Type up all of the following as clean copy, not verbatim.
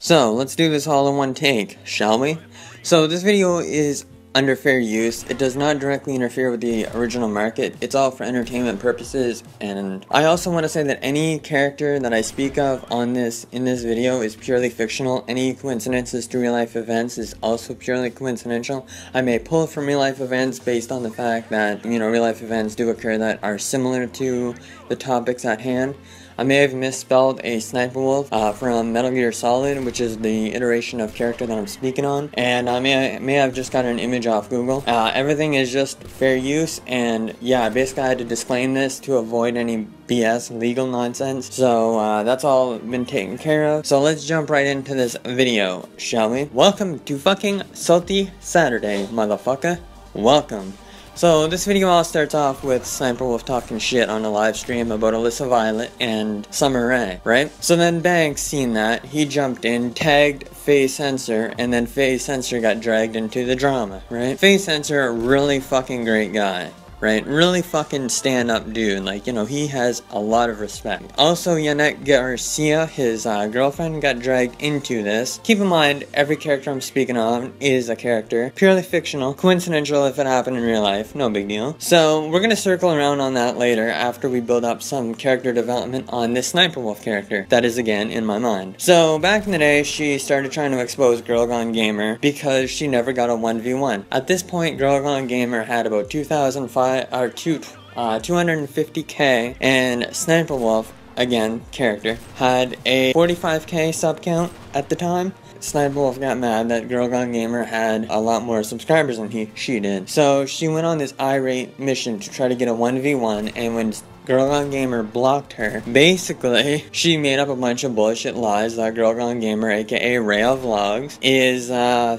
So, let's do this all in one take, shall we? So, this video is under fair use. It does not directly interfere with the original market. It's all for entertainment purposes, and I also want to say that any character that I speak of in this video is purely fictional. Any coincidences to real life events is also purely coincidental. I may pull from real life events based on the fact that, real life events do occur that are similar to the topics at hand. I may have misspelled a Sniper Wolf from Metal Gear Solid, which is the iteration of character that I'm speaking on, and I may have just got an image off Google. Everything is just fair use, and yeah, basically I had to disclaim this to avoid any BS legal nonsense, so that's all been taken care of. So let's jump right into this video, shall we? Welcome to fucking Salty Saturday, motherfucker. Welcome. So this video all starts off with Sniper Wolf talking shit on a live stream about Alyssa Violet and Summer Rae, right? So then Banks seen that, he jumped in, tagged FaZe Censor, and then FaZe Censor got dragged into the drama, right? FaZe Censor, really fucking great guy. Right? Really fucking stand-up dude. Like, he has a lot of respect. Also, Yannick Garcia, his girlfriend, got dragged into this. Keep in mind, every character I'm speaking on is a character. Purely fictional. Coincidental if it happened in real life. No big deal. So, we're gonna circle around on that later after we build up some character development on this Sniper Wolf character. That is, again, in my mind. So, back in the day, she started trying to expose Girl Gone Gamer because she never got a 1v1. At this point, Girl Gone Gamer had about 250k, and Sniper Wolf, again, character, had a 45k sub count at the time. Sniper Wolf got mad that Girl Gone Gamer had a lot more subscribers than she did. So she went on this irate mission to try to get a 1v1, and when Girl Gone Gamer blocked her, basically, she made up a bunch of bullshit lies that Girl Gone Gamer, aka Rhea Vlogs, is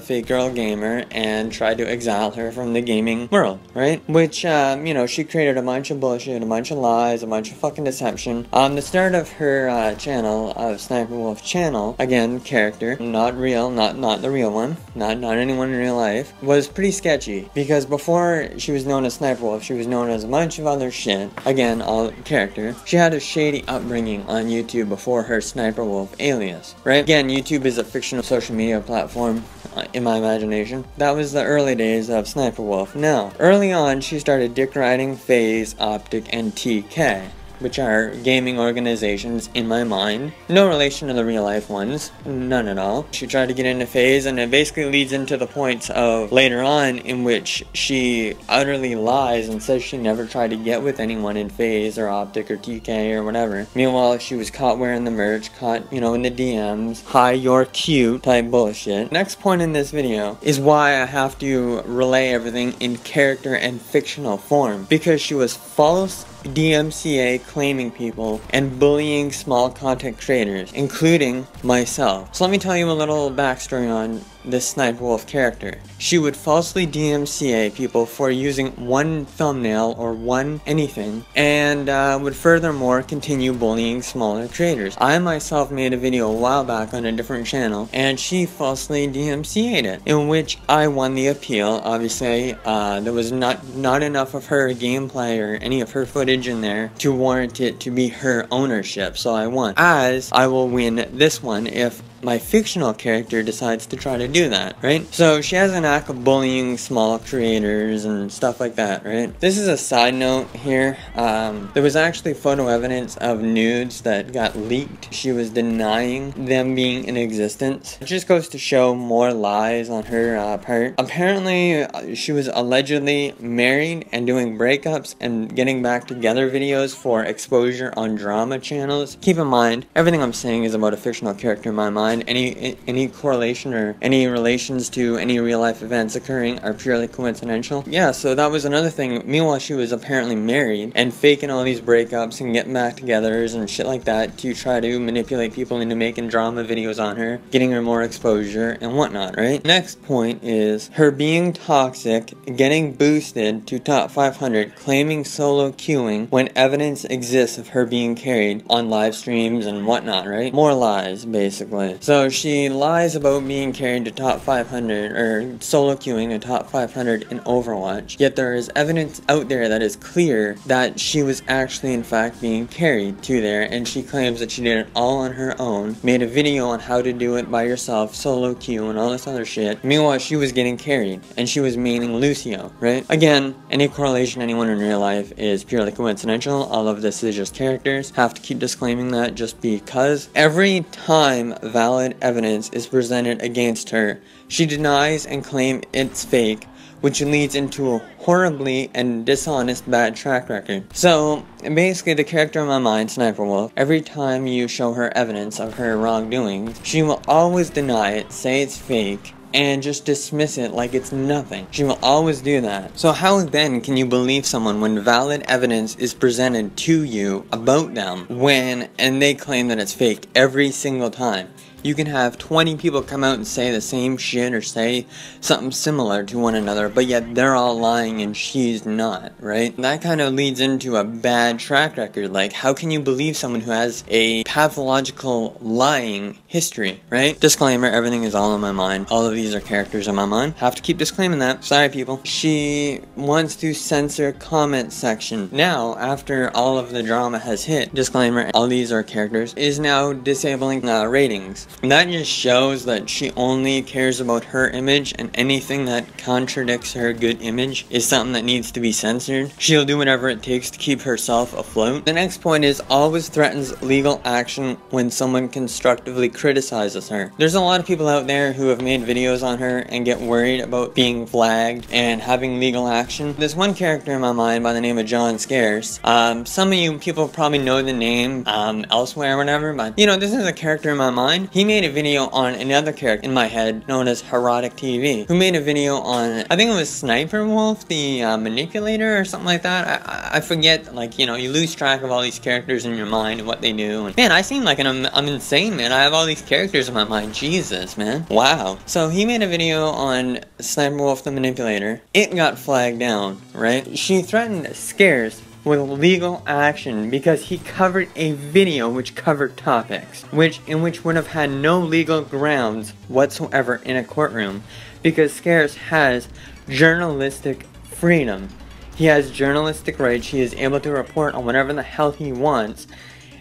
fake Girl Gamer, and tried to exile her from the gaming world, right? Which, she created a bunch of bullshit, a bunch of lies, a bunch of fucking deception. The start of her channel, Sniper Wolf channel, again, character, not real, not the real one, not anyone in real life, was pretty sketchy, because before she was known as Sniper Wolf, she was known as a bunch of other shit, again, character. She had a shady upbringing on YouTube before her Sniper Wolf alias, right? Again, YouTube is a fictional social media platform in my imagination. That was the early days of Sniper Wolf. Now, early on, she started dick riding FaZe, Optic, and TK, which are gaming organizations in my mind. No relation to the real life ones. None at all. She tried to get into FaZe, and it basically leads into the points of later on in which she utterly lies and says she never tried to get with anyone in FaZe or Optic or TK or whatever. Meanwhile, she was caught wearing the merch, caught, in the DMs, hi, you're cute type bullshit. Next point in this video is why I have to relay everything in character and fictional form. Because she was false DMCA claiming people and bullying small content creators, including myself. So let me tell you a little backstory on this Sniper Wolf character. She would falsely DMCA people for using one thumbnail or one anything, and would furthermore continue bullying smaller creators. I myself made a video a while back on a different channel, and she falsely DMCA'd it, in which I won the appeal. Obviously, there was not enough of her gameplay or any of her footage in there to warrant it to be her ownership, so I won. As I will win this one if my fictional character decides to try to do that, right? So she has a knack of bullying small creators and stuff like that, right? This is a side note here. There was actually photo evidence of nudes that got leaked. She was denying them being in existence. It just goes to show more lies on her part. Apparently, she was allegedly married and doing breakups and getting back together videos for exposure on drama channels. Keep in mind, everything I'm saying is about a fictional character in my mind. Any correlation or any relations to any real life events occurring are purely coincidental. Yeah, so that was another thing. Meanwhile, she was apparently married and faking all these breakups and getting back togethers and shit like that to try to manipulate people into making drama videos on her, getting her more exposure and whatnot, right? Next point is her being toxic, getting boosted to top 500, claiming solo queuing when evidence exists of her being carried on live streams and whatnot, right? More lies, basically. bullshit. So she lies about being carried to top 500 or solo queuing to top 500 in Overwatch, yet there is evidence out there that is clear that she was actually in fact being carried to there, and she claims that she did it all on her own, made a video on how to do it by yourself, solo queue and all this other shit. Meanwhile, she was getting carried and she was maining Lucio, right? Again, any correlation anyone in real life is purely coincidental. All of this is just characters. Have to keep disclaiming that just because every time valid evidence is presented against her, she denies and claims it's fake, which leads into a horribly and dishonest bad track record. So basically, the character in my mind, SSSniperwolf, every time you show her evidence of her wrongdoings, she will always deny it, say it's fake, and just dismiss it like it's nothing. She will always do that. So how then can you believe someone when valid evidence is presented to you about them and they claim that it's fake every single time? You can have 20 people come out and say the same shit or say something similar to one another, but yet they're all lying and she's not, right? That kind of leads into a bad track record. Like, how can you believe someone who has a pathological lying history, right? Disclaimer, everything is all in my mind. All of these are characters in my mind. Have to keep disclaiming that. Sorry, people. She wants to censor comment section. Now, after all of the drama has hit, disclaimer, all these are characters, is now disabling ratings. That just shows that she only cares about her image, and anything that contradicts her good image is something that needs to be censored. She'll do whatever it takes to keep herself afloat. The next point is always threatens legal action when someone constructively criticizes her. There's a lot of people out there who have made videos on her and get worried about being flagged and having legal action. There's one character in my mind by the name of John Scarce. Some of you people probably know the name elsewhere or whatever, but you know, this is a character in my mind. He made a video on another character in my head known as Heroic TV, who made a video on, I think it was SSSniperwolf, the manipulator or something like that. I forget, like, you know, you lose track of all these characters in your mind and what they do. And man, I seem like I'm insane, man. I have all these characters in my mind. Jesus, man. Wow. So he made a video on SSniperwolf the manipulator. It got flagged down, right? She threatened Scarce with legal action because he covered a video which covered topics in which would have had no legal grounds whatsoever in a courtroom, because Scarce has journalistic freedom. He has journalistic rights. He is able to report on whatever the hell he wants,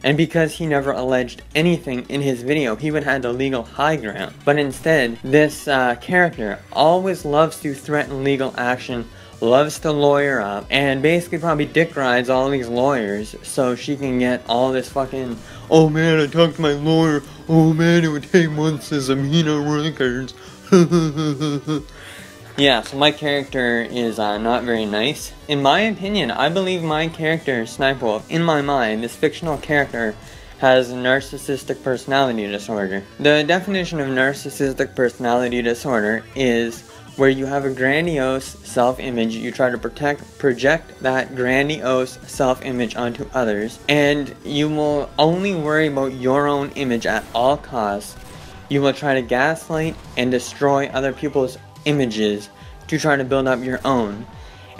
and because he never alleged anything in his video, he would have had the legal high ground. But instead, this character always loves to threaten legal action, loves to lawyer up, and basically probably dick rides all these lawyers so she can get all this fucking, oh man, I talked to my lawyer, oh man, it would take months as Amina records. Yeah, so my character is not very nice. In my opinion, I believe my character, SSSniperwolf, in my mind, this fictional character, has narcissistic personality disorder. The definition of narcissistic personality disorder is where you have a grandiose self-image, you try to project that grandiose self-image onto others, and you will only worry about your own image at all costs. You will try to gaslight and destroy other people's images to try to build up your own.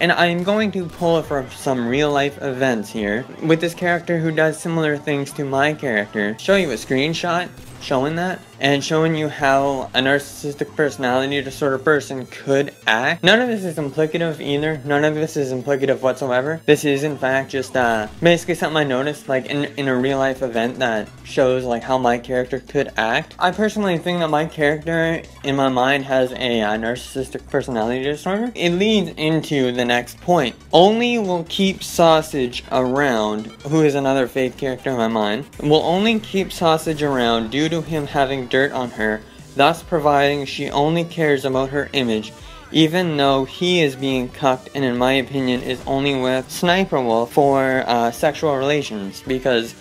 And I'm going to pull from some real life events here with this character who does similar things to my character. Show you a screenshot showing that, and showing you how a narcissistic personality disorder person could act. None of this is implicative either. None of this is implicative whatsoever. This is in fact just basically something I noticed like in a real life event that shows like how my character could act. I personally think that my character in my mind has a narcissistic personality disorder. It leads into the next point. Only will keep Sausage around, who is another fake character in my mind, will only keep Sausage around due to him having dirt on her, thus providing she only cares about her image, even though he is being cucked and in my opinion is only with SSSniperwolf for sexual relations, because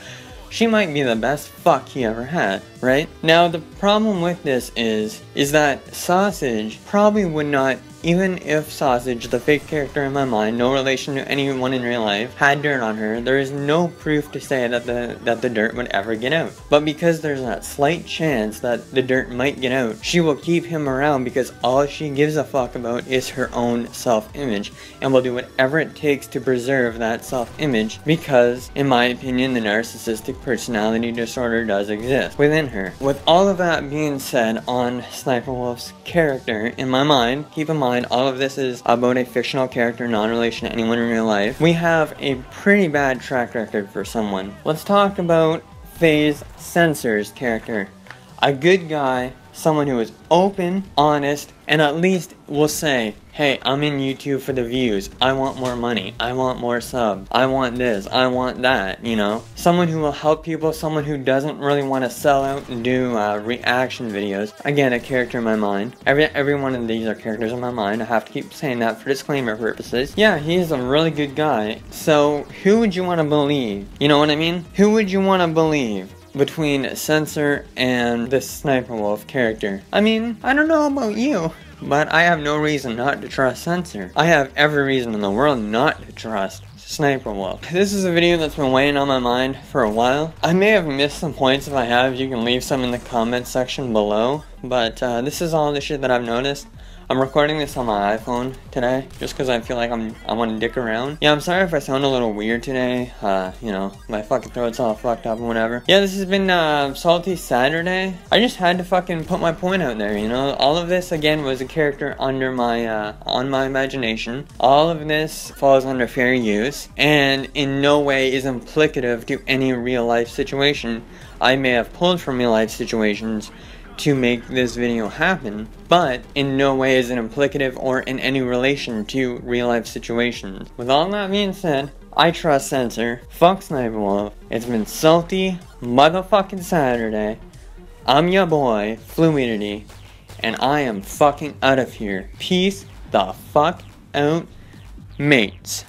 she might be the best fuck he ever had, right? Now the problem with this is that Sausage probably would not even if Sausage, the fake character in my mind, no relation to anyone in real life, had dirt on her, there is no proof to say that the dirt would ever get out. But because there's that slight chance that the dirt might get out, she will keep him around because all she gives a fuck about is her own self-image, and will do whatever it takes to preserve that self-image because, in my opinion, the narcissistic personality disorder does exist within her. With all of that being said on SSSniperwolf's character, in my mind, keep in mind all of this is about a fictional character, non-relation to anyone in real life. We have a pretty bad track record for someone. Let's talk about FaZe Censor's character. A good guy, someone who is open, honest, and at least will say, hey, I'm in YouTube for the views, I want more money, I want more subs, I want this, I want that, you know? Someone who will help people, someone who doesn't really want to sell out and do reaction videos. Again, a character in my mind. Every one of these are characters in my mind. I have to keep saying that for disclaimer purposes. Yeah, he's a really good guy. So, who would you want to believe? You know what I mean? Who would you want to believe between Censor and this SSSniperwolf character? I mean, I don't know about you, but I have no reason not to trust Censor. I have every reason in the world not to trust SSSniperwolf. This is a video that's been weighing on my mind for a while. I may have missed some points. If I have, you can leave some in the comments section below, but this is all the shit that I've noticed. I'm recording this on my iPhone today, just because I feel like I want to dick around. Yeah, I'm sorry if I sound a little weird today. You know, my fucking throat's all fucked up and whatever. Yeah, this has been Salty Saturday. I just had to fucking put my point out there, you know? All of this, again, was a character under my, on my imagination. All of this falls under fair use, and in no way is implicative to any real life situation I may have pulled from real life situations to make this video happen, but in no way is it implicative or in any relation to real life situations. With all that being said, I trust Censor. Fuck SSSniperwolf. It's been salty motherfucking Saturday. I'm your boy, Fluidity, and I am fucking out of here. Peace the fuck out, mates.